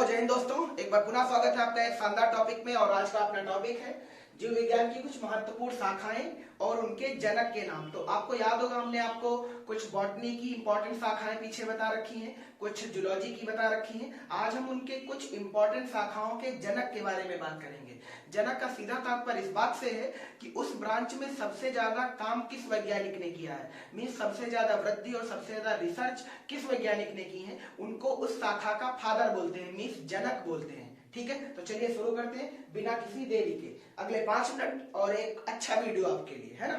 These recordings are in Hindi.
जय हिंद दोस्तों, एक बार पुनः स्वागत है आपका एक शानदार टॉपिक में। और आज का अपना टॉपिक है जीव विज्ञान की कुछ महत्वपूर्ण शाखाएं और उनके जनक के नाम। तो आपको याद होगा हमने आपको कुछ बॉटनी की इंपॉर्टेंट शाखाएं पीछे बता रखी हैं, कुछ जूलॉजी की बता रखी हैं। आज हम उनके कुछ इंपॉर्टेंट शाखाओं के जनक के बारे में बात करेंगे। जनक का सीधा तात्पर्य इस बात से है कि उस ब्रांच में सबसे ज्यादा काम किस वैज्ञानिक ने किया है, मीन सबसे ज्यादा वृद्धि और सबसे ज्यादा रिसर्च किस वैज्ञानिक ने की है, उनको उस शाखा का फादर बोलते हैं, मीन जनक बोलते हैं। ठीक है, तो चलिए शुरू करते हैं बिना किसी देरी के। अगले 5 मिनट और एक अच्छा वीडियो आपके लिए, है ना।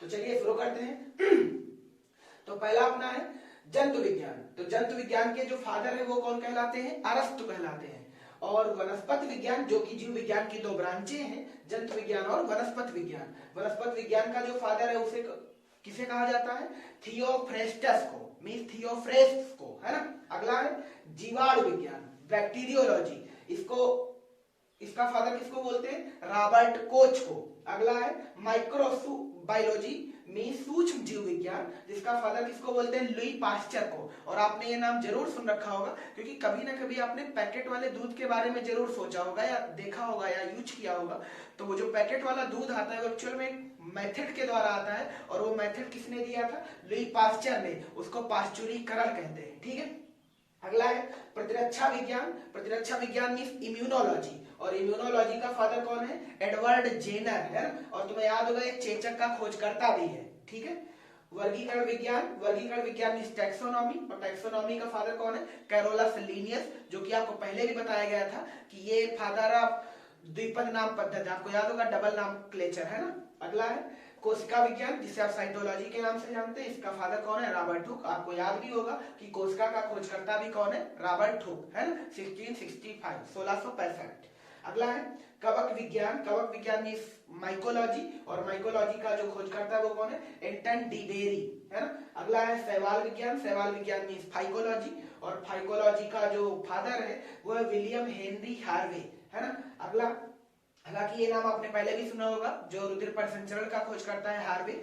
तो चलिए शुरू करते हैं। तो पहला अपना है जंतु विज्ञान। तो जंतु विज्ञान के जो फादर है वो कौन कहलाते हैं? अरस्तु कहलाते हैं। और वनस्पति विज्ञान, जो कि जीव विज्ञान की 2 ब्रांचें हैं, जंतु विज्ञान और वनस्पति विज्ञान। वनस्पति विज्ञान का जो फादर है उसे किसे कहा जाता है? थियोफ्रेस्टस को, मीन थियोफ्रेस्टस को, है ना। अगला है जीवाणु विज्ञान, बैक्टीरियोलॉजी, इसका फादर किसको बोलते हैं? रॉबर्ट कोच को। अगला है माइक्रोबायोलॉजी, मीन सूक्ष्म जीव विज्ञान, जिसका फादर किसको बोलते हैं? लुई पास्चर को। और आपने ये नाम जरूर सुन रखा होगा, क्योंकि कभी ना कभी आपने पैकेट वाले दूध के बारे में जरूर सोचा होगा या देखा होगा या यूज किया होगा। तो वो जो पैकेट वाला दूध आता है वो एक्चुअल में मेथड के द्वारा आता है, और वो मेथड किसने दिया था? लुई पास्चर ने। उसको पाश्चुरीकरण कहते हैं। ठीक है। अगला है प्रतिरक्षा विज्ञान। प्रतिरक्षा विज्ञान मींस इम्यूनोलॉजी, और इम्यूनोलॉजी का फादर कौन है? एडवर्ड जेनर, है ना। और तुम्हें याद होगा ये चेचक का खोजकर्ता भी है। ठीक है। वर्गीकरण विज्ञान, वर्गीकरण विज्ञान मींस टैक्सोनॉमी, और टैक्सोनॉमी का फादर कौन है? कैरोलस लिनियस, जो कि आपको पहले भी बताया गया था कि ये फादर ऑफ द्विपद नाम पद्धति, आपको याद होगा डबल नाम क्लेचर, है ना। अगला है कोशिका विज्ञान, जिसे आप साइटोलॉजी के नाम से जानते हैं। इसका फादर कौन है? Robert Hooke. आपको याद भी होगा कि कोशिका का खोजकर्ता भी कौन है? रॉबर्ट हुक, है ना। 1665। अगला है कवक विज्ञान। कवक विज्ञान मींस माइकोलॉजी, और माइकोलॉजी का जो खोजकर्ता है वो कौन है? एंटन डी बेरी, है ना। अगला है शैवाल विज्ञान। शैवाल विज्ञान मींस फाइकोलॉजी, और फाइकोलॉजी का जो फादर है वो है विलियम हेनरी हार्वे, है ना। अगला, हालांकि ये नाम आपने पहले भी सुना होगा, जो रुधिर परिसंचरण का खोज करता है हार्वे,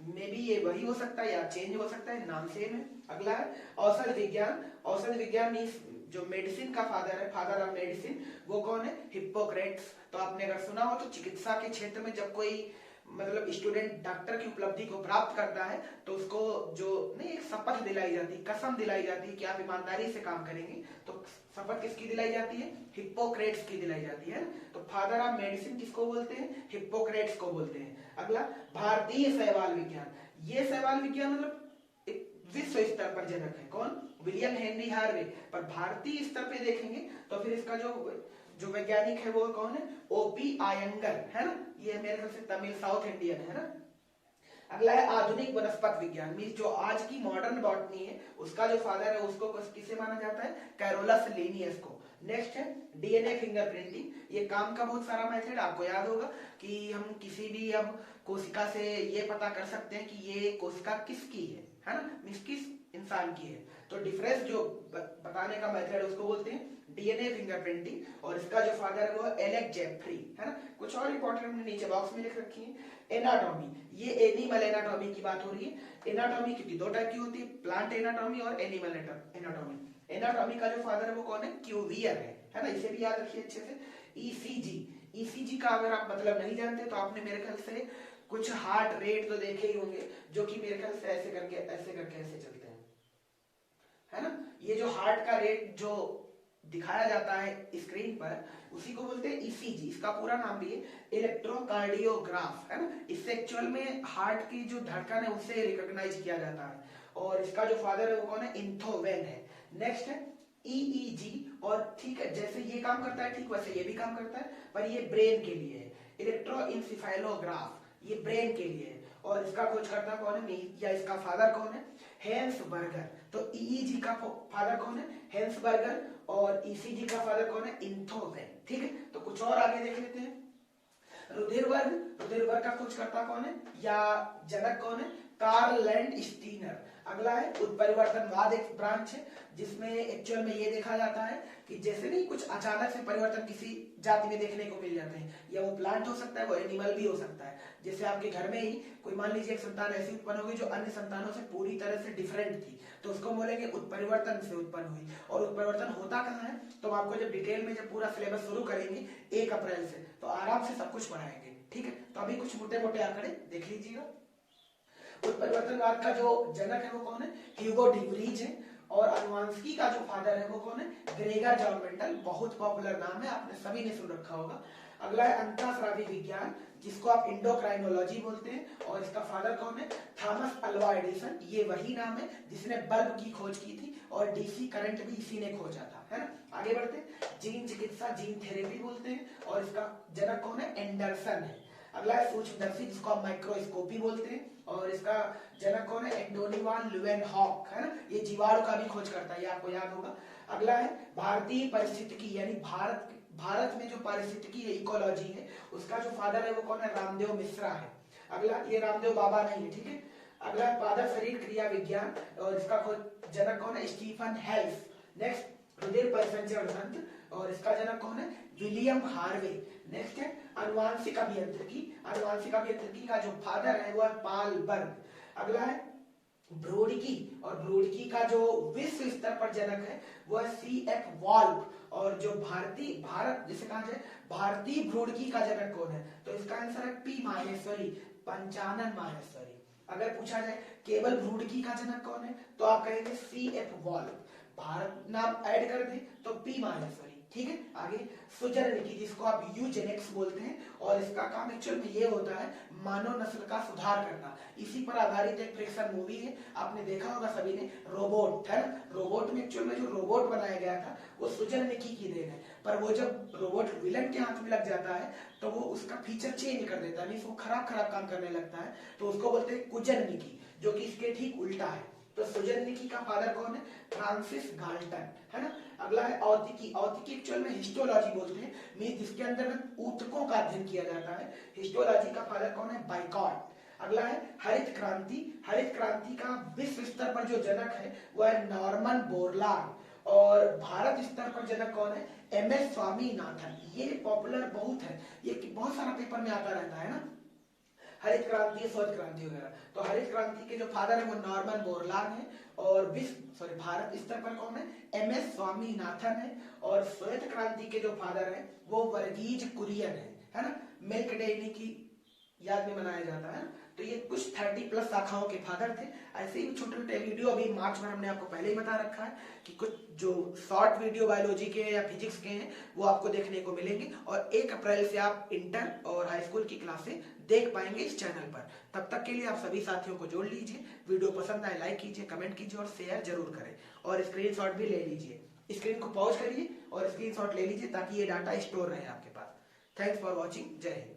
मे भी ये वही हो सकता है या चेंज हो सकता है, नाम सेम है। अगला है औषध विज्ञान। औषध विज्ञान मींस जो मेडिसिन का फादर है, फादर ऑफ मेडिसिन, वो कौन है? हिप्पोक्रेट्स। तो आपने अगर सुना हो तो चिकित्सा के क्षेत्र में जब कोई मतलब स्टूडेंट डॉक्टर की उपलब्धि को प्राप्त करता है तो उसको जो नहीं एक शपथ दिलाई जाती है, कसम दिलाई जाती है कि आप ईमानदारी से काम करेंगे, तो शपथ किसकी दिलाई जाती है? हिप्पोक्रेट्स की दिलाई जाती है। तो फादर ऑफ मेडिसिन किसको बोलते हैं? हिप्पोक्रेट्स को बोलते हैं। अगला भारतीय शैवाल विज्ञान। ये शैवाल विज्ञान मतलब एक विश्व स्तर पर जनक है। कौन? William Henry Harvey. पर भारतीय स्तर पे देखेंगे तो फिर इसका जो वैज्ञानिक है वो कौन है? ओपी आयंगर, है ना। ये मेरे ख्याल से तमिल साउथ इंडियन है ना। अगला है आधुनिक वनस्पति विज्ञान, मींस जो आज की मॉडर्न बॉटनी है उसका जो फादर है उसको किसे माना जाता है? कैरोलस लिनियस को। नेक्स्ट है डीएनए फिंगरप्रिंटिंग। ये काम का बहुत सारा मेथड आपको याद होगा कि हम किसी भी अब कोशिका से ये पता कर सकते हैं कि ये कोशिका किसकी है ना, मींस किस इंसान की है। तो डिफरेंस जो बताने का मेथड उसको बोलते हैं डीएनए फिंगरप्रिंटिंग, और इसका जो फादर है वो एलेक्स जेफरी, है ना। कुछ और इंपॉर्टेंट हमने नीचे बॉक्स में लिख रखी है। एनाटॉमी, ये एनिमल एनाटॉमी की बात हो रही है। एनाटॉमी कितनी 2 टाइप की होती है, प्लांट एनाटॉमी और एनिमल एनाटॉमी। एनाटॉमी का जो फादर है वो कौन है? क्यूवियर है ना। इसे भी याद रखिए अच्छे से। ईसीजी, ईसीजी का अगर आप मतलब नहीं जानते तो आपने मेरे ख्याल से कुछ हार्ट रेट तो देखे ही होंगे, जो कि मेरे ख्याल से ऐसे करके ऐसे चलते हैं, है ना। ये जो हार्ट का रेट जो दिखाया जाता है स्क्रीन पर, उसी को बोलते हैं ईसीजी। इसका पूरा नाम भी है इलेक्ट्रोकार्डियोग्राफ, है ना। इससे एक्चुअल में हार्ट की जो धड़कन है उसे रिकॉग्नाइज किया जाता है। और इसका जो फादर है वो कौन है? इंथोवेन है। नेक्स्ट है ईईजी, और ठीक है जैसे ये काम करता है ठीक वैसे ये भी काम करता है, पर ये ब्रेन के लिए है। इलेक्ट्रोइंसेफेलोग्राफ, ये ब्रेन के लिए है। और इसका खोजकर्ता कौन है या इसका फादर कौन है? Hence burger. तो ईईजी का फादर कौन है? हेंस बर्गर, और ईसीजी का फादर कौन है? इंथोवेन। ठीक है, तो कुछ और आगे देख लेते हैं। रुधिर वर्ग, रुधिर वर्ग का खोजकर्ता कौन है या जनक कौन है? Karl Landsteiner. अगला है उत्परिवर्तनवाद, एक ब्रांच है जिसमें एक्चुअल में ये देखा जाता है कि जैसे नहीं कुछ अचानक से परिवर्तन किसी जाति में देखने को मिल जाते हैं, या वो प्लांट हो सकता है, वो एनिमल भी हो सकता है। जैसे आपके घर में ही कोई मान लीजिए एक संतान ऐसी उत्पन्न होगी जो अन्य संतानों से पूरी तरह से डिफरेंट थी, तो उसको बोलेंगे उत्परिवर्तन से उत्पन्न हुई। और उत्परिवर्तन होता कहाँ है, तो आपको जब डिटेल में जब पूरा सिलेबस शुरू करेंगे 1 अप्रैल से, तो आराम से सब कुछ पढ़ाएंगे, ठीक है। तो अभी कुछ मोटे मोटे आंकड़े देख लीजिएगा। उत्परिवर्तनवाद का जो जनक है वो कौन है, ह्यूगो डी व्रीज है। और अनुवांशिकी का जो फादर है वो कौन है, ग्रेगर जॉन मेंडल। बहुत पॉपुलर नाम है, आपने सभी ने सुन रखा होगा। अगला है अंतःस्रावी विज्ञान, जिसको आप इंडोक्राइनोलॉजी बोलते हैं, और इसका फादर कौन है, थॉमस अल्वा एडिसन। ये वही नाम है जिसने बल्ब की खोज की थी, और डीसी करंट भी इसी ने खोजा था, है ना। आगे बढ़ते, जीन चिकित्सा, जीन थेरेपी बोलते हैं, और इसका जनक कौन है, एंडरसन है। अगला है सूक्ष्मदर्शी, जिसको आप माइक्रोस्कोपी बोलते हैं, और इसका जनक कौन है, एंटोनी वान ल्यूवेनहॉक, है ना। ये जीवाणु का भी खोज करता है, ये आपको याद होगा। अगला है भारतीय परिस्थितिकी, यानी भारत में जो पारिस्थितिकी है, इकोलॉजी है, उसका जो फादर है वो कौन है, रामदेव मिश्रा है। अगला, ये रामदेव बाबा नहीं है, ठीक है। अगला है पादप शरीर क्रिया विज्ञान, और इसका जनक कौन है, स्टीफन हेल्स। नेक्स्ट रुधिर परिसंचरण तंत्र, और इसका जनक कौन है, विलियम हार्वे। नेक्स्ट है अनुवांशिक अभियांत्रिकी, अनुवांशिक अभियांत्रिकी का जो फादर है वो है पाल बर्ग। अगला है ब्रोडकी, और ब्रोडकी का जो विश्व स्तर पर जनक है वो है CF वॉल्फ। और जो भारत जिसे कहा जाए भारतीय ब्रोडकी का जनक कौन है, तो इसका आंसर है P माहेश्वरी, पंचानन माहेश्वरी। अगर पूछा जाए केवल ब्रोडकी का जनक कौन है, तो आप कहेंगे CF वॉल्फ। भारत नाम ऐड कर दे तो P माहेश्वरी, ठीक है। आगे सुजननिकी, जिसको आप यूजेनिक्स बोलते हैं, और इसका काम एक्चुअल में ये होता है मानव नस्ल का सुधार करना। इसी पर आधारित एक फिक्शन मूवी है, आपने देखा होगा सभी ने, रोबोट, है ना। रोबोट में एक्चुअल में जो रोबोट बनाया गया था वो सुजननिकी की देन है, पर वो जब रोबोट विलन के हाथ में लग जाता है तो वो उसका फीचर चेंज कर देता है, वो खराब काम करने लगता है, तो उसको बोलते हैं कुजननिकी, जो कि इसके ठीक उल्टा है। तो सुजननिकी का फादर कौन है, फ्रांसिस गाल्टन, है ना। अगला है औतिकी, औतिकी एक्चुअल में हिस्टोलॉजी बोलते हैं, मीन जिसके अंदर ऊतकों का अध्ययन किया जाता है। हिस्टोलॉजी का फादर कौन है, बाइकॉट। अगला है हरित क्रांति, हरित क्रांति का विश्व स्तर पर जो जनक है वो है नॉर्मन बोरलॉग। और भारत स्तर पर जनक कौन है, MS स्वामीनाथन। ये पॉपुलर बहुत है, ये बहुत सारा पेपर में आता रहता है ना, हरित क्रांति, श्वेत क्रांति वगैरह। तो हरित क्रांति के जो फादर है वो नॉर्मन बोरलॉग है, और भारत स्तर पर कौन है, MS स्वामीनाथन है। और श्वेत क्रांति के जो फादर है वो वर्गीज कुरियन है ना। मिल्क डेयरी की याद में मनाया जाता है। तो ये कुछ 30+ शाखाओं के फादर थे। ऐसे ही छोटे छोटे वीडियो अभी मार्च में हमने आपको पहले ही बता रखा है कि कुछ जो शॉर्ट वीडियो बायोलॉजी के या फिजिक्स के हैं वो आपको देखने को मिलेंगे, और 1 अप्रैल से आप इंटर और हाई स्कूल की क्लासें देख पाएंगे इस चैनल पर। तब तक के लिए आप सभी साथियों को जोड़ लीजिए, वीडियो पसंद आए लाइक कीजिए, कमेंट कीजिए और शेयर जरूर करें, और स्क्रीनशॉट भी ले लीजिए। स्क्रीन को पॉज करिए और स्क्रीनशॉट ले लीजिए ताकि ये डाटा स्टोर रहे आपके पास। थैंक्स फॉर वॉचिंग, जय हिंद।